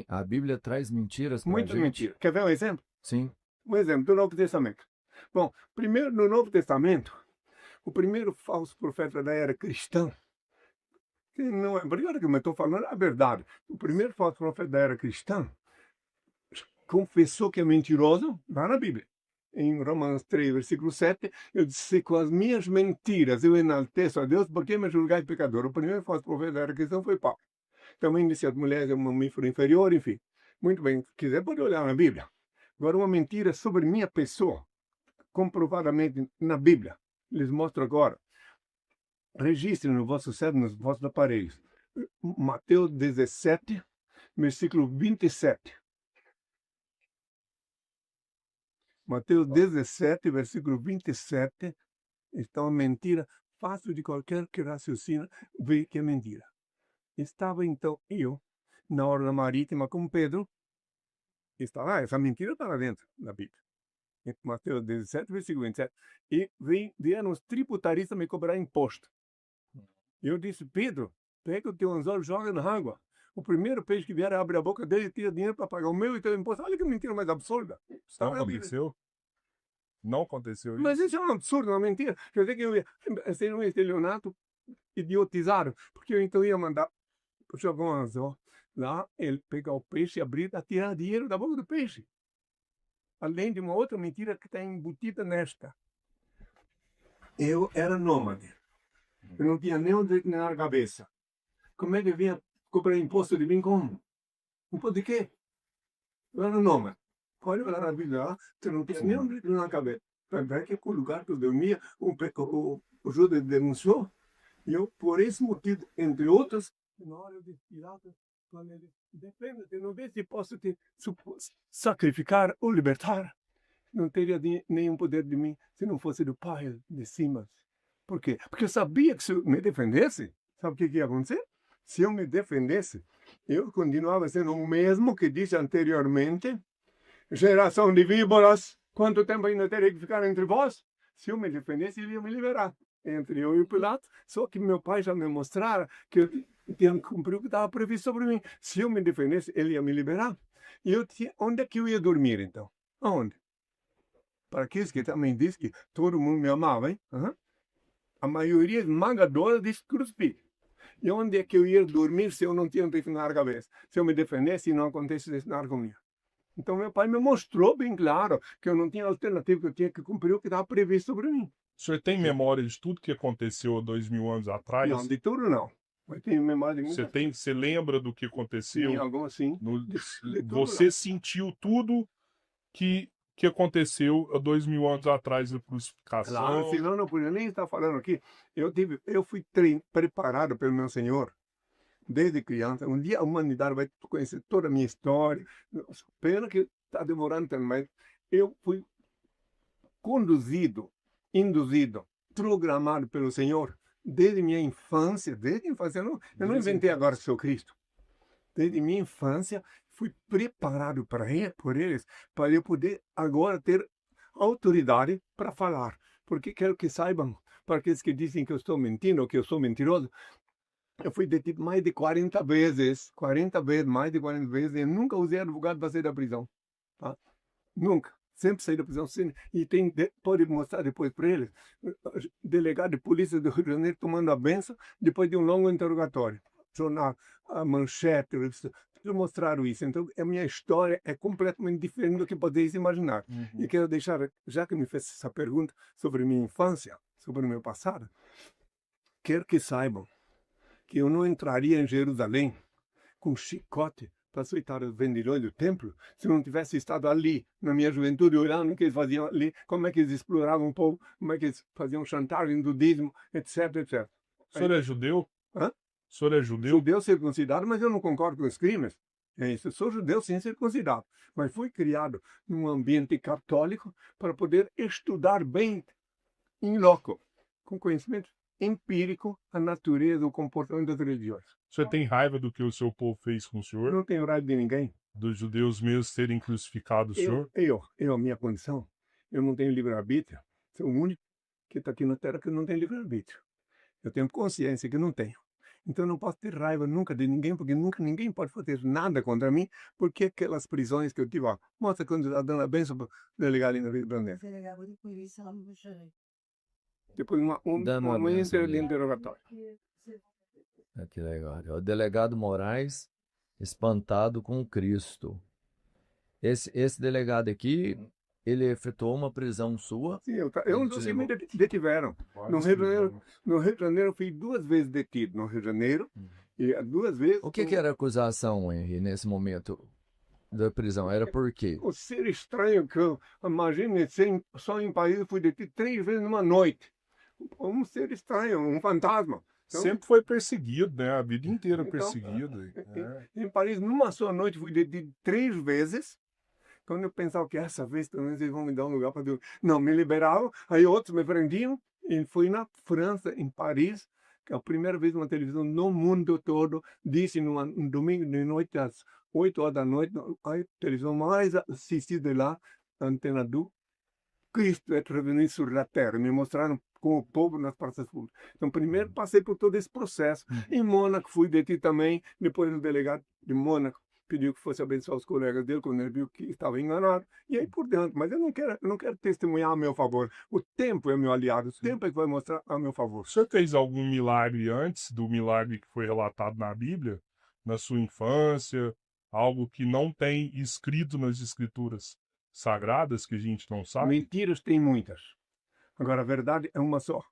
A Bíblia traz mentiras para a Muita gente? mentira. Quer ver um exemplo? Sim. Um exemplo do Novo Testamento. Bom, primeiro no Novo Testamento, o primeiro falso profeta da era cristã, que não é obrigado que eu estou falando a verdade. O primeiro falso profeta da era cristã confessou que é mentiroso lá na Bíblia. Em Romanos 3, versículo 7, eu disse: com as minhas mentiras eu enalteço a Deus, porque me julgais pecador. O primeiro falso profeta da era cristã foi Paulo. Também disse as mulheres é um mamífero inferior, enfim. Muito bem, se quiser pode olhar na Bíblia. Agora, uma mentira sobre minha pessoa, comprovadamente na Bíblia. Lhes mostro agora. Registrem no vosso cérebro, nos vossos aparelhos. Mateus 17, versículo 27. Mateus 17, versículo 27. Está uma mentira fácil de qualquer que raciocina ver que é mentira. Estava então eu na orla marítima com Pedro. Está lá, essa mentira está lá dentro da Bíblia. Em Mateus 17, versículo 27. E vieram os tributaristas me cobrar imposto. Eu disse: Pedro, pega o teu anzol e joga na água. O primeiro peixe que vier abre a boca dele e tira dinheiro para pagar o meu e teu imposto. Olha que mentira mais absurda. Isso não aconteceu? Não aconteceu isso? Mas isso é um absurdo, uma mentira. Quer dizer que eu ia ser um estelionato idiotizado, porque eu então ia mandar jogar um anzol lá, ele pegar o peixe, abrir e tirar dinheiro da boca do peixe. Além de uma outra mentira que está embutida nesta. Eu era nômade. Eu não tinha nem onde na cabeça. Como é que eu vinha cobrar imposto de mim? Como? Imposto de quê? Eu era nômade. Pode olhar na Bíblia lá, você não tinha nem onde na cabeça. Tanto é que o lugar que eu dormia, o Judas denunciou. E eu, por esse motivo, entre outros, na hora eu disse: Pilatos, quando ele depende, eu não vejo se posso te sacrificar ou libertar. Não teria nenhum poder de mim se não fosse do Pai de cima. Por quê? Porque eu sabia que se eu me defendesse, sabe o que ia acontecer? Se eu me defendesse, eu continuava sendo o mesmo que disse anteriormente: geração de víboras, quanto tempo ainda teria que ficar entre vós? Se eu me defendesse, ele ia me liberar. Entre eu e o Pilatos, só que meu pai já me mostrara que eu tinha que cumprir o que estava previsto sobre mim. Se eu me defendesse, ele ia me liberar. E eu tinha, onde é que eu ia dormir, então? Aonde? Para aqueles que também diz que todo mundo me amava, hein? A maioria esmagadora disse crucifixo. E onde é que eu ia dormir se eu não tinha um bife na cabeça? Se eu me defendesse e não acontecesse nada comigo. Então meu pai me mostrou bem claro que eu não tinha alternativa, que eu tinha que cumprir o que estava previsto sobre mim. O senhor tem memória de tudo que aconteceu há 2000 anos atrás? Não, de tudo não. Mas tenho memória de muita coisa. Você lembra do que aconteceu? Sim, alguma sim. De você sentiu tudo que aconteceu há 2000 anos atrás da crucificação? Claro, senão não podia nem estar falando aqui. Eu fui preparado pelo meu Senhor desde criança. Um dia a humanidade vai conhecer toda a minha história. Pena que está demorando também, mas eu fui conduzido, induzido, programado pelo Senhor desde minha infância. Desde a infância, eu não inventei agora que sou Cristo. Desde minha infância, fui preparado por eles, para eu poder agora ter autoridade para falar. Porque quero que saibam, para aqueles que dizem que eu estou mentindo ou que eu sou mentiroso, eu fui detido mais de 40 vezes, mais de 40 vezes, e nunca usei advogado para sair da prisão. Tá? Nunca. Sempre saí da prisão. E pode mostrar depois para eles, delegado de polícia do Rio de Janeiro tomando a benção depois de um longo interrogatório. Jornal, a manchete, mostraram isso. Então, a minha história é completamente diferente do que podeis imaginar. E quero deixar, já que me fez essa pergunta sobre minha infância, sobre o meu passado, quero que saibam que eu não entraria em Jerusalém com chicote para açoitar os vendilhões do templo se eu não tivesse estado ali, na minha juventude, olhando o que eles faziam ali, como é que eles exploravam o povo, como é que eles faziam chantagem do dízimo, etc, etc. O senhor é judeu? Hã? O senhor é judeu? Judeu circuncidado, mas eu não concordo com os crimes. É isso, eu sou judeu sim circuncidado, mas fui criado num ambiente católico para poder estudar bem, em loco, com conhecimento empírico, a natureza, o comportamento das religiões. O senhor tem raiva do que o seu povo fez com o senhor? Não tenho raiva de ninguém. Dos judeus mesmos terem crucificado o senhor? A minha condição, eu não tenho livre-arbítrio. Sou o único que está aqui na Terra que não tem livre-arbítrio. Eu tenho consciência que não tenho. Então não posso ter raiva nunca de ninguém, porque nunca ninguém pode fazer nada contra mim, porque aquelas prisões que eu tive, ó, mostra quando está dando a benção para o delegado em Rio Grande. Depois Dando uma um benção ali. interrogatório. Que legal. É o delegado Moraes espantado com Cristo. Esse delegado aqui, ele efetuou uma prisão sua. Sim, eu Ele não te sei, me levou. detiveram. No Vários Rio de Janeiro, prisões. no Rio de Janeiro eu fui 2 vezes detido, no Rio de Janeiro, e 2 vezes... O que era a acusação, Henry, nesse momento da prisão? Era por quê? O ser estranho que eu imagine, só em Paris eu fui detido 3 vezes numa noite. Um ser estranho, um fantasma. Então, Sempre foi perseguido, né? A vida inteira Então, perseguido. É. em Paris, numa só noite, fui detido 3 vezes. Quando eu pensava que essa vez, pelo menos, eles vão me dar um lugar para dormir. Não, me liberavam, aí outros me prendiam. E fui na França, em Paris, que é a primeira vez uma televisão no mundo todo disse um domingo de noite, às 8 horas da noite, a televisão mais assistida lá, Antena 2, Cristo é revenu sur la terra. Me mostraram com o povo nas praças públicas. Então, primeiro passei por todo esse processo. Em Mônaco, fui detido também. Depois, o delegado de Mônaco pediu que fosse abençoar os colegas dele, quando ele viu que estava enganado. E aí por diante. Mas eu não quero testemunhar a meu favor. O tempo é meu aliado. O tempo é que vai mostrar a meu favor. O senhor fez algum milagre antes do milagre que foi relatado na Bíblia? Na sua infância? Algo que não tem escrito nas escrituras sagradas, que a gente não sabe? Mentiras tem muitas. Agora, a verdade é uma só.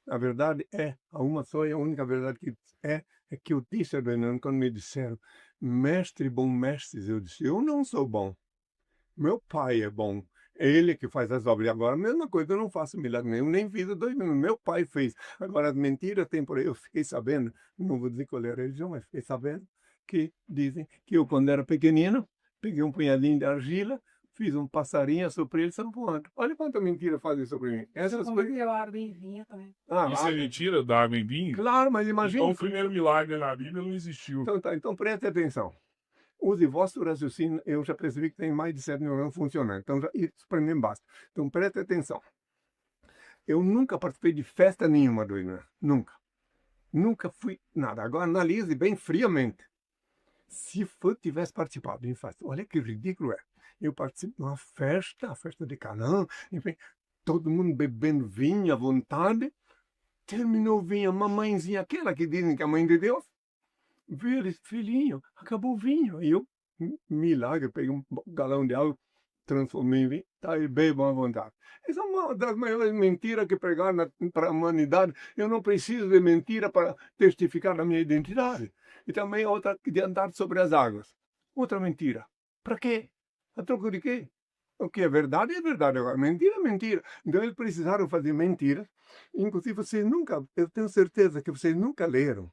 A verdade é a uma só, e a única verdade que é que eu disse a Renan quando me disseram, mestre, bom mestre, eu disse, eu não sou bom. Meu pai é bom. É ele que faz as obras. E agora, a mesma coisa, eu não faço milagre nenhum, nem fiz 2 minutos. Meu pai fez. Agora, as mentiras tem por aí. Eu fiquei sabendo, não vou dizer qual é a religião, mas fiquei sabendo que dizem que eu, quando era pequenino, peguei um punhadinho de argila, fiz um passarinho, assoprei ele, saiu voando. Olha quanta mentira fazem sobre mim. Essas coisas. Ah, Isso é mentira da água em vinho? claro, mas imagina. Então o primeiro milagre na Bíblia não existiu. Então, tá, então preste atenção. Use vosso raciocínio, eu já percebi que tem mais de 7 neurônios funcionando. Então, isso para mim basta. Então, preste atenção. Eu nunca participei de festa nenhuma do Irã. Nunca. Nunca fui nada. Agora, analise bem friamente. Se eu tivesse participado em festa, olha que ridículo é. Eu participo de uma festa, a festa de Canaã, enfim, todo mundo bebendo vinho à vontade. Terminou o vinho, a mamãezinha, aquela que dizem que é a mãe de Deus, viu eles, filhinho, acabou o vinho. Aí eu, milagre, peguei um galão de água, transformei em vinho, tá aí, bebam à vontade. Essa é uma das maiores mentiras que pregaram para a humanidade. Eu não preciso de mentira para testificar a minha identidade. E também outra de andar sobre as águas. Outra mentira. Para quê? A troco de quê? O que é verdade agora. Mentira é mentira. Então eles precisaram fazer mentiras. Inclusive, vocês nunca, eu tenho certeza que vocês nunca leram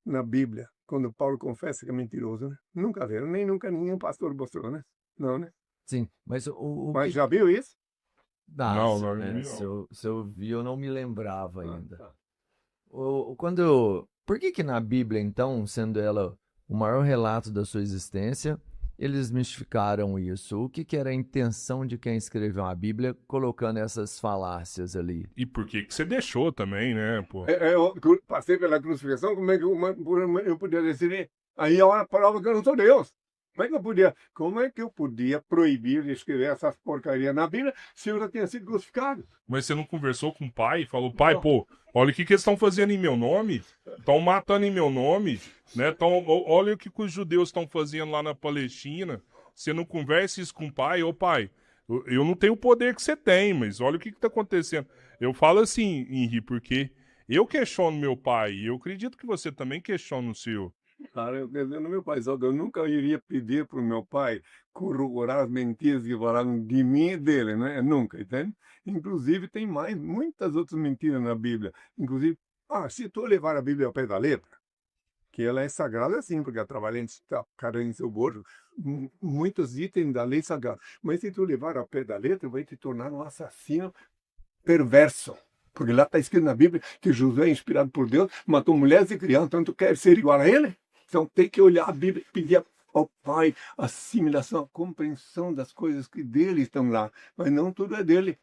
na Bíblia, quando Paulo confessa que é mentiroso, né? Nunca leram, nem nunca nenhum pastor mostrou, né? Não, né? Sim, mas Mas já viu isso? Não, não, né? não. Se eu vi, eu não me lembrava ainda. tá. Por que na Bíblia, então, sendo ela o maior relato da sua existência, eles mistificaram isso? O que era a intenção de quem escreveu a Bíblia colocando essas falácias ali? E por que você deixou também, né, pô? Eu passei pela crucificação, como é que eu podia decidir? Aí é uma prova que eu não sou Deus. Como é que eu podia proibir de escrever essas porcarias na Bíblia se eu já tinha sido crucificado? Mas você não conversou com o pai e falou, pai, pô, olha o que eles estão fazendo em meu nome? Estão matando em meu nome, né? Olha o que os judeus estão fazendo lá na Palestina. Você não conversa isso com o pai? Ô pai, eu não tenho o poder que você tem, mas olha o que está acontecendo. Eu falo assim, Henri, porque eu questiono meu pai e eu acredito que você também questiona o seu. Cara, eu dizendo meu pai, só que eu nunca iria pedir para o meu pai corroborar as mentiras que falaram de mim e dele, né? Nunca, entende? Inclusive, tem muitas outras mentiras na Bíblia. Inclusive, se tu levar a Bíblia ao pé da letra, que ela é sagrada sim, porque a trabalhante está cara em seu bolso, muitos itens da lei sagrada. Mas se tu levar ao pé da letra, vai te tornar um assassino perverso. Porque lá está escrito na Bíblia que Josué, inspirado por Deus, matou mulheres e crianças. Então tu quer ser igual a ele? Então tem que olhar a Bíblia e pedir ao Pai a assimilação, a compreensão das coisas que dele estão lá. Mas não tudo é dele.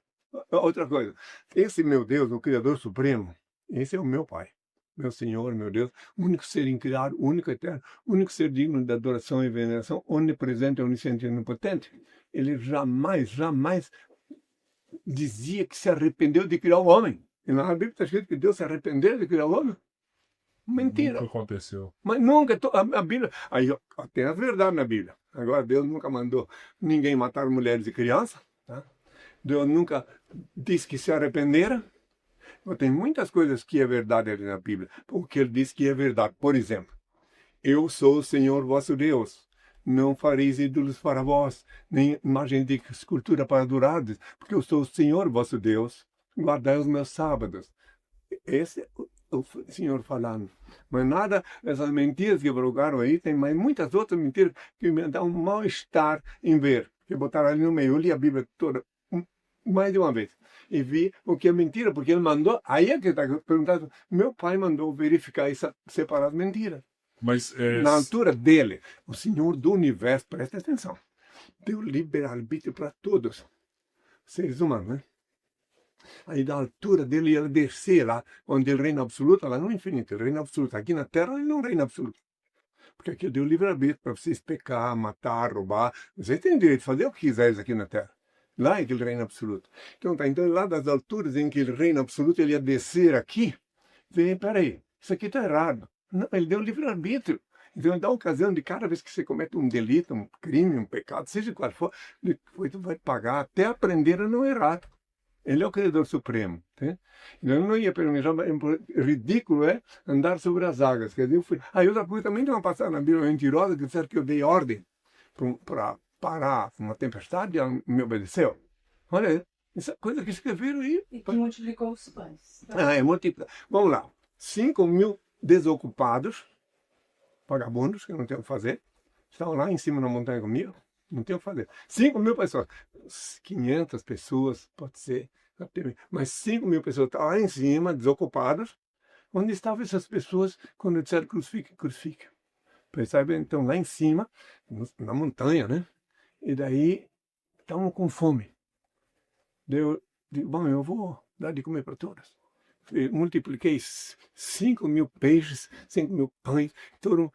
Outra coisa, esse meu Deus, o Criador Supremo, esse é o meu Pai. meu Senhor, meu Deus, único ser incriado, único eterno, único ser digno de adoração e veneração, onipresente, onisciente e onipotente. Ele jamais dizia que se arrependeu de criar o homem. E na Bíblia está escrito que Deus se arrependeu de criar o homem. Mentira. Nunca aconteceu. Mas nunca, a Bíblia, aí ó, tem a verdade na Bíblia. Agora, Deus nunca mandou ninguém matar mulheres e crianças. Tá? Deus nunca disse que se arrependeram. Tem muitas coisas que é verdade ali na Bíblia. O que ele diz que é verdade. Por exemplo, eu sou o Senhor vosso Deus. Não fareis ídolos para vós, nem imagem de escultura para adorares, porque eu sou o Senhor vosso Deus. Guardai os meus sábados. Esse é o Senhor falando. Mas nada dessas mentiras que colocaram aí, tem mais muitas outras mentiras que me dão um mal-estar em ver. Que botaram ali no meio. Eu li a Bíblia toda mais de uma vez. E vi o que é mentira, porque ele mandou. Aí é que está perguntando. Meu pai mandou verificar e separar as mentiras. Mas Na altura dele, o Senhor do Universo, presta atenção, deu livre-arbítrio para todos, seres humanos, né? Aí da altura dele, ele descer lá, onde ele reina absoluto, lá no infinito, ele reina absoluto. Aqui na Terra, ele não reina absoluto. Porque aqui deu livre-arbítrio para vocês pecar, matar, roubar. Vocês têm direito de fazer o que quiserem aqui na Terra. Lá é que ele reina absoluto. Então, lá das alturas em que ele reina absoluto, ele ia descer aqui. Vem, peraí, isso aqui está errado. Não, ele deu livre-arbítrio. Então, ele dá a ocasião de cada vez que você comete um delito, um crime, um pecado, seja qual for, depois tu vai pagar até aprender a não errar. Ele é o Criador Supremo. Tá? Então, eu não ia permitir. Ridículo é andar sobre as águas. Quer dizer, eu fui. Aí outra coisa também tem uma passagem na Bíblia mentirosa que disseram que eu dei ordem para parar uma tempestade e ela me obedeceu. Olha aí, essa coisa que escreveram aí. E que multiplicou os pães. É multiplicado. Vamos lá. 5.000 desocupados, vagabundos, que não tem o que fazer, estão lá em cima na montanha comigo, não tem o que fazer. 5.000 pessoas. 500 pessoas, pode ser, mas 5.000 pessoas estão lá em cima, desocupadas. Onde estavam essas pessoas quando disseram crucifique, crucifique? Percebe? Então, lá em cima, na montanha, né? E daí, estavam com fome. Eu digo, bom, eu vou dar de comer para todos. Multipliquei 5.000 peixes, 5.000 pães, todo.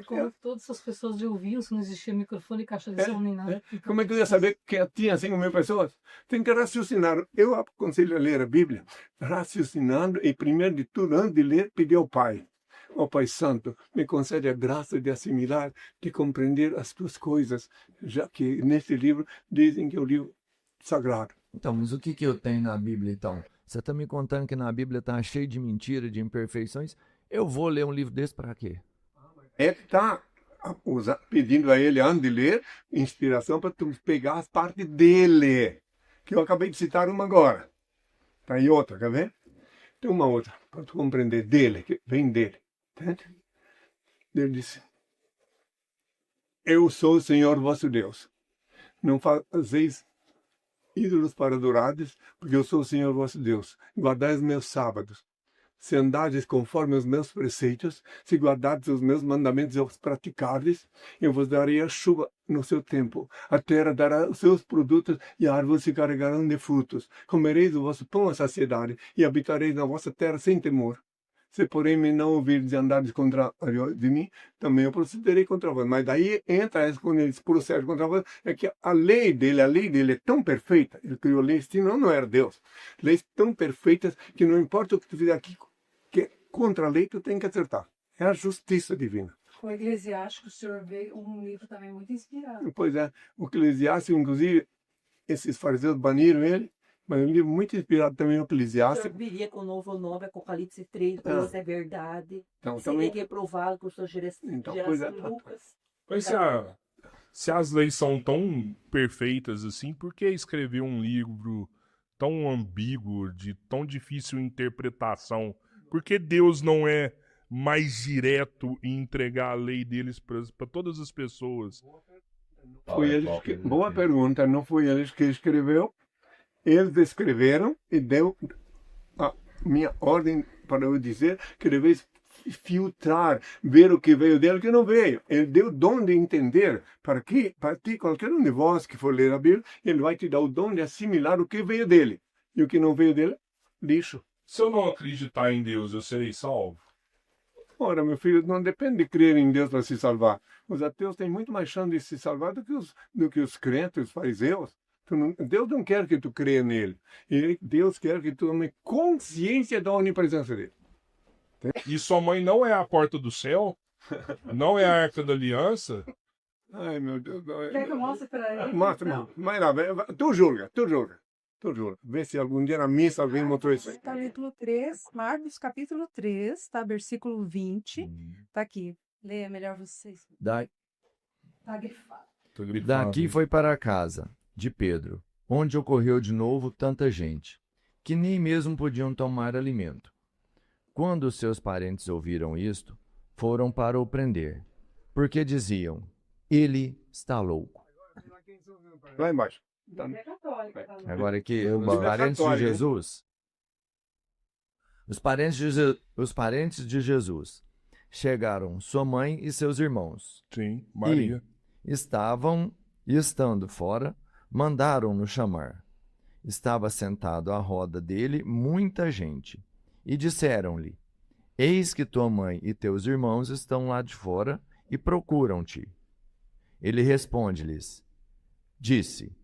Como todas as pessoas ouviam, se não existia microfone, caixa de som nem nada. Então, como é que eu ia saber que tinha 5.000 pessoas? Tem que raciocinar. Eu aconselho a ler a Bíblia, raciocinando e, primeiro de tudo, antes de ler, pedir ao Pai. Ó Pai Santo, me concede a graça de assimilar, de compreender as tuas coisas, já que neste livro dizem que é o livro sagrado. Então, mas o que eu tenho na Bíblia, então? Você está me contando que na Bíblia está cheio de mentiras, de imperfeições. Eu vou ler um livro desse para quê? É que está pedindo a ele, antes de ler, inspiração para tu pegar as partes dele. Que eu acabei de citar uma agora. Está aí outra, quer ver? Tem uma outra, para tu compreender dele, que vem dele. Entende? Ele disse, eu sou o Senhor vosso Deus. Não fazeis ídolos para adorares, porque eu sou o Senhor vosso Deus. Guardai os meus sábados. Se andardes conforme os meus preceitos, se guardardes os meus mandamentos e os praticardes, eu vos darei a chuva no seu tempo. A terra dará os seus produtos e as árvores se carregarão de frutos. Comereis o vosso pão à saciedade e habitareis na vossa terra sem temor. Se, porém, me não ouvirdes e andardes contra de mim, também eu procederei contra vós. Mas daí entra, quando eles procedem contra vós, é que a lei dele é tão perfeita. Ele criou leis, senão não era Deus. Leis tão perfeitas que não importa o que tu fizer aqui, que contra a lei tu tem que acertar. É a justiça divina. O Eclesiástico, o senhor vê um livro também muito inspirado. Pois é, o Eclesiástico, inclusive, esses fariseus baniram ele, mas é um livro muito inspirado também no O senhor Eclesiástico. viria com o novo nome, Apocalipse 3, porque isso é verdade. Então, Seria também, reprovado por sua geração Então, pois é. Lucas. Mas se as leis são tão perfeitas assim, por que escrever um livro tão ambíguo, de tão difícil interpretação? Por que Deus não é mais direto em entregar a lei deles para todas as pessoas? foi eles que, boa pergunta, não foi eles que escreveu. Eles escreveram e deu a minha ordem para eu dizer que deveis filtrar, ver o que veio dele e o que não veio. Ele deu o dom de entender para ti, qualquer um de vós que for ler a Bíblia, ele vai te dar o dom de assimilar o que veio dele. E o que não veio dele, lixo. Se eu não acreditar em Deus, eu serei salvo? Ora, meu filho, não depende de crer em Deus para se salvar. Os ateus têm muito mais chance de se salvar do que os crentes, os fariseus. Deus não quer que tu creia nele. Deus quer que tu tome consciência da onipresença dele. E sua mãe não é a porta do céu? Não é a Arca da Aliança? Ai, meu Deus. Quer que eu mostre para ele? Mostra, vai lá, tu julga. Vê se algum dia na missa alguém mostrou isso aí. Capítulo 3, Marcos capítulo 3, tá? Versículo 20. Tá aqui. Leia melhor vocês. Da- Tá grifado. Tô grifando. Daqui foi para a casa de Pedro, onde ocorreu de novo tanta gente, que nem mesmo podiam tomar alimento. Quando os seus parentes ouviram isto, foram para o prender, porque diziam, ele está louco. Lá embaixo. Tá. Ele é católico. Tá? Agora aqui, Ele os é parentes de católico, hein? Jesus. Os parentes de Jesus chegaram sua mãe e seus irmãos. Sim, Maria. Estando fora, mandaram-no chamar. Estava sentado à roda dele muita gente. E disseram-lhe, eis que tua mãe e teus irmãos estão lá de fora e procuram-te. Ele responde-lhes, disse,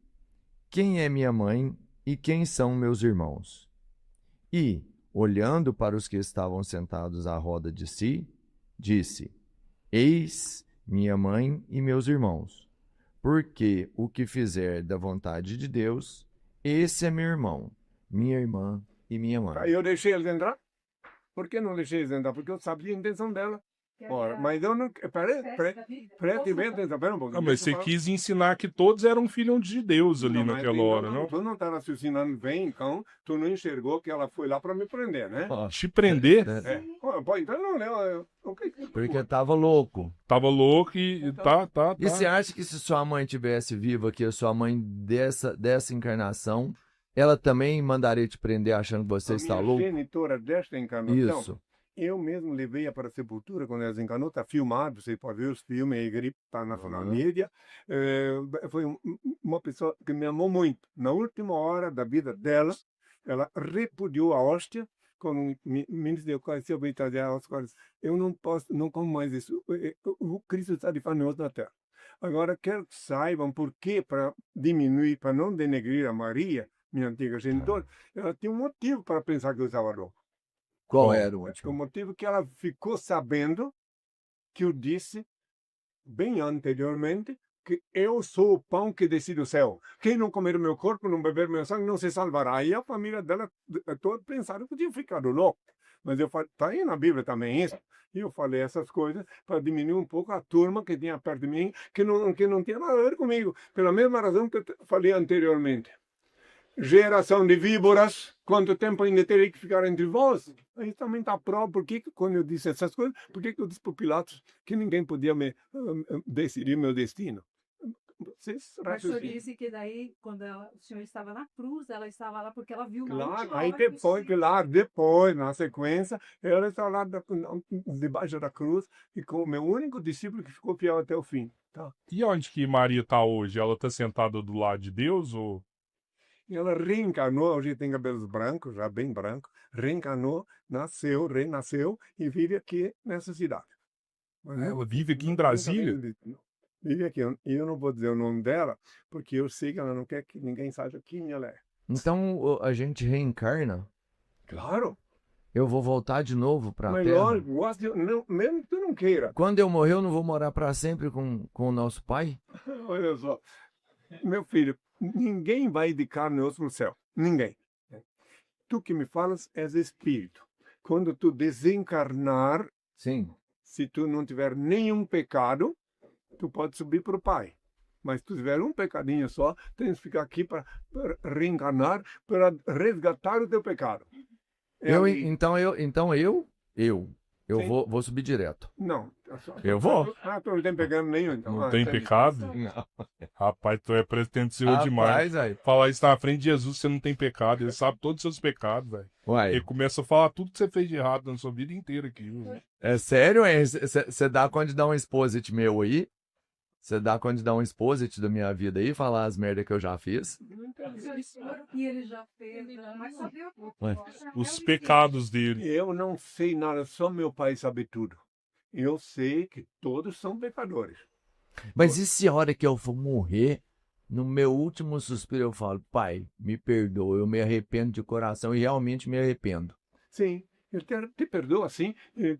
quem é minha mãe e quem são meus irmãos? E, olhando para os que estavam sentados à roda de si, disse, eis minha mãe e meus irmãos, porque o que fizer da vontade de Deus, esse é meu irmão, minha irmã e minha mãe. Aí eu deixei eles entrar? Por que não deixei eles entrar? Porque eu sabia a intenção dela. Ora, mas eu não. Preste bem atenção, pera um pouquinho. Ah, mas você deixa eu falar. quis ensinar que todos eram filhos de Deus ali Não, mas naquela então, hora, não? Tu não está raciocinando bem, então tu não enxergou que ela foi lá para me prender, né? Ó, Te prender? É. Pô, então não, né? porque estava louco. Tava louco e tá. E você acha que se sua mãe tivesse viva aqui, a sua mãe dessa encarnação, ela também mandaria te prender achando que você está louco? A genitora desta encarnação, Isso. eu mesmo levei-a para a sepultura quando ela desencarnou, está filmado, você pode ver os filmes, está na mídia. Foi uma pessoa que me amou muito. Na última hora da vida dela, ela repudiou a hóstia, quando me disse, eu conheci a brincadeira, eu não posso, não como mais isso. O Cristo está de famoso na terra. Agora, quero que saibam por que, para diminuir, para não denegrir a Maria, minha antiga genitora, ela tinha um motivo para pensar que eu estava louco. Qual era o O motivo? motivo que ela ficou sabendo que eu disse, bem anteriormente, que eu sou o pão que desce do céu. Quem não comer o meu corpo, não beber meu sangue, não se salvará. Aí a família dela toda pensaram que eu tinha ficado louco. Mas eu falei, está aí na Bíblia também isso. E eu falei essas coisas para diminuir um pouco a turma que tinha perto de mim, que não tinha nada a ver comigo. Pela mesma razão que eu falei anteriormente. Geração de víboras, quanto tempo ainda terei que ficar entre vós? Aí também está a prova, porque quando eu disse essas coisas, por que eu disse para Pilatos que ninguém podia decidir meu destino? Vocês Mas o senhor raciocinem. disse que daí, quando o senhor estava na cruz, ela estava lá porque ela viu uma Claro, última aí hora que o depois, senhor- claro, depois, na sequência, ela está lá debaixo da cruz e com o meu único discípulo que ficou fiel até o fim. Tá? E onde que Maria tá hoje? Ela tá sentada do lado de Deus ou... E ela reencarnou, hoje tem cabelos brancos, já bem branco, reencarnou, nasceu, renasceu e vive aqui nessa cidade. Mas Ela não- vive aqui em não- Brasília? Vive aqui. Eu não vou dizer o nome dela, porque eu sei que ela não quer que ninguém saiba quem ela é. Então a gente reencarna? Claro, Eu vou voltar de novo para a mas Terra? lógico, mesmo que tu não queira. Quando eu morrer, eu não vou morar para sempre com o nosso pai? Olha só, meu filho, ninguém vai de carne e osso no céu. Ninguém. Tu que me falas és espírito. Quando tu desencarnar, Sim. se tu não tiver nenhum pecado, tu pode subir para o Pai. Mas se tu tiver um pecadinho só, tens que ficar aqui para reencarnar, para resgatar o teu pecado. É ali. Então eu Sim. vou subir direto. Não. Eu vou. Ah, tu não tem pecado nenhum, então. Não Ah, tem entendi. pecado? Não. Rapaz, tu é pretensioso demais. Rapaz, aí. Falar isso na frente de Jesus, você não tem pecado. Ele sabe todos os seus pecados, velho. Uai, Ele começa a falar tudo que você fez de errado na sua vida inteira aqui, viu? é sério, hein? Você dá quando dá um exposit meu aí? Você dá conta de dar um exposit da minha vida aí, falar as merdas que eu já fiz? E ele já fez, mas sabia Ué, Os pecados dele. Eu não sei nada, só meu pai sabe tudo. Eu sei que todos são pecadores. Mas e se a hora que eu for morrer, no meu último suspiro eu falo, pai, me perdoa, eu me arrependo de coração e realmente me arrependo. Sim, ele te perdoa, sim, e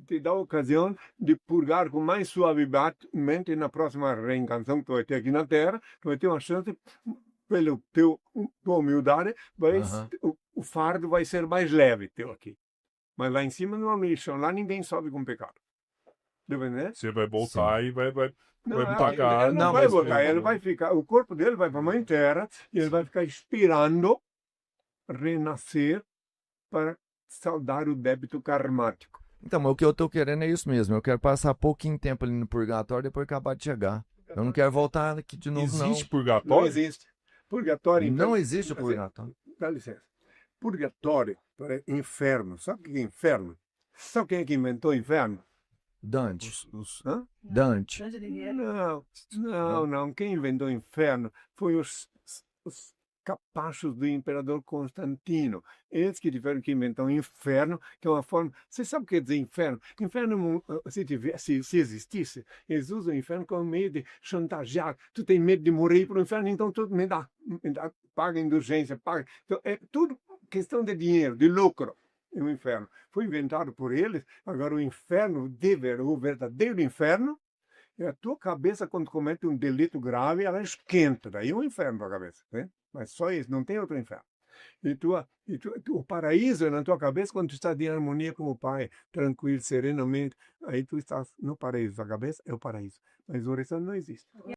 te dá a ocasião de purgar com mais suavemente na próxima reencarnação que tu vai ter aqui na Terra. Tu vai ter uma chance, pela tua humildade, Aham. o fardo vai ser mais leve teu aqui. Mas lá em cima não é lixo, lá ninguém sobe com pecado. Deve, né? Você vai voltar e vai Não, pagar. ele não Não, vai mas- voltar, ele vai ficar, o corpo dele vai para a Mãe Terra e ele vai ficar esperando renascer para saldar o débito karmático. Então, mas o que eu tô querendo é isso mesmo. Eu quero passar pouquinho tempo ali no purgatório e depois acabar de chegar. Eu não quero voltar aqui de novo, Existe Não purgatório? existe. Purgatório, não. então, Não existe o purgatório. dá licença. Purgatório, inferno. Sabe o que é inferno? Sabe quem é que inventou o inferno? Dante. Hã? Dante. Não. Quem inventou o inferno foi os capachos do imperador Constantino. Eles que tiveram que inventar o inferno, que é uma forma. Você sabe o que quer dizer inferno? Inferno, se existisse, eles usam o inferno como meio de chantagear. Tu tem medo de morrer para o inferno, então tu me dá, paga indulgência, paga. Então, é tudo questão de dinheiro, de lucro. O inferno foi inventado por eles. Agora, o inferno, o verdadeiro inferno, é a tua cabeça quando comete um delito grave, ela esquenta. Daí é um inferno para a cabeça. Né? Mas só isso, não tem outro inferno. O paraíso é na tua cabeça quando tu estás em harmonia com o Pai, tranquilo, serenamente. Aí tu estás no paraíso. A cabeça é o paraíso. Mas o resto não existe.